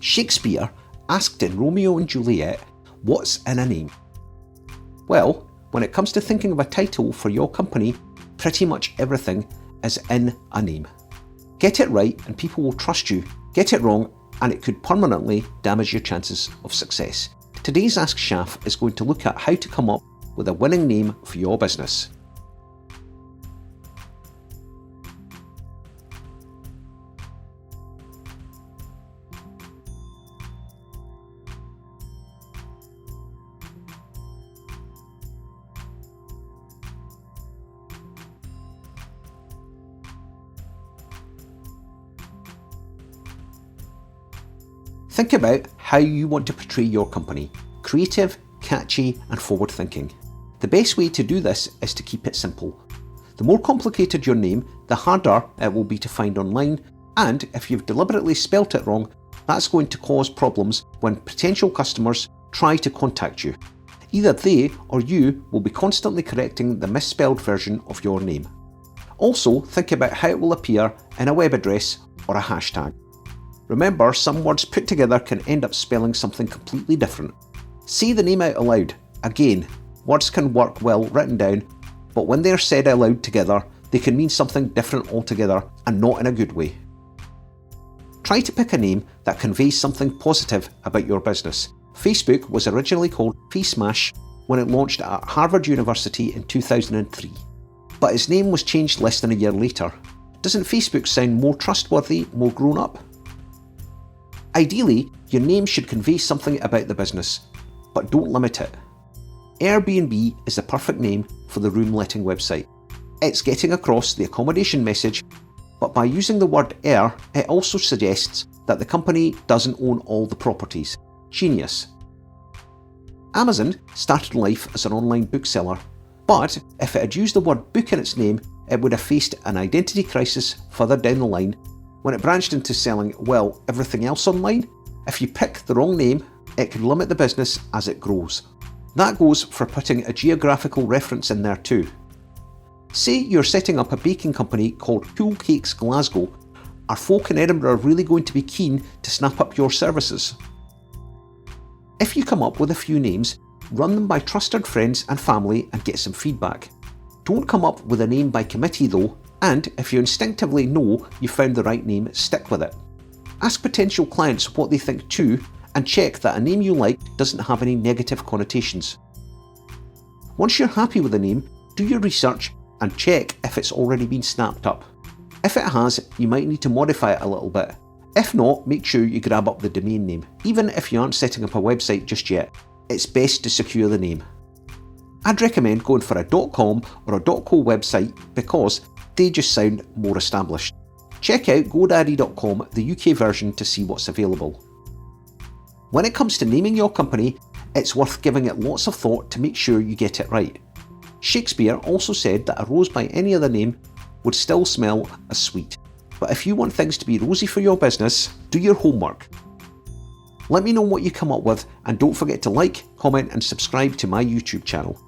Shakespeare asked in Romeo and Juliet, "What's in a name?" Well, when it comes to thinking of a title for your company, pretty much everything is in a name. Get it right and people will trust you. Get it wrong and it could permanently damage your chances of success. Today's Ask Shaf is going to look at how to come up with a winning name for your business. Think about how you want to portray your company. Creative, catchy, and forward-thinking. The best way to do this is to keep it simple. The more complicated your name, the harder it will be to find online, and if you've deliberately spelt it wrong, that's going to cause problems when potential customers try to contact you. Either they or you will be constantly correcting the misspelled version of your name. Also, think about how it will appear in a web address or a hashtag. Remember, some words put together can end up spelling something completely different. Say the name out aloud. Again, words can work well written down, but when they're said out loud together, they can mean something different altogether and not in a good way. Try to pick a name that conveys something positive about your business. Facebook was originally called FaceMash when it launched at Harvard University in 2003, but its name was changed less than a year later. Doesn't Facebook sound more trustworthy, more grown up? Ideally, your name should convey something about the business, but don't limit it. Airbnb is the perfect name for the room letting website. It's getting across the accommodation message, but by using the word air, it also suggests that the company doesn't own all the properties. Genius. Amazon started life as an online bookseller, but if it had used the word book in its name, it would have faced an identity crisis further down the line when it branched into selling, well, everything else online. If you pick the wrong name, it can limit the business as it grows. That goes for putting a geographical reference in there too. Say you're setting up a baking company called Cool Cakes Glasgow. Are folk in Edinburgh really going to be keen to snap up your services? If you come up with a few names, run them by trusted friends and family and get some feedback. Don't come up with a name by committee though, and if you instinctively know you found the right name, stick with it. Ask potential clients what they think too, and check that a name you like doesn't have any negative connotations. Once you're happy with the name, do your research and check if it's already been snapped up. If it has, you might need to modify it a little bit. If not, make sure you grab up the domain name. Even if you aren't setting up a website just yet, it's best to secure the name. I'd recommend going for a .com or a .co website because they just sound more established. Check out GoDaddy.com, the UK version, to see what's available. When it comes to naming your company, it's worth giving it lots of thought to make sure you get it right. Shakespeare also said that a rose by any other name would still smell as sweet. But if you want things to be rosy for your business, do your homework. Let me know what you come up with, and don't forget to like, comment and subscribe to my YouTube channel.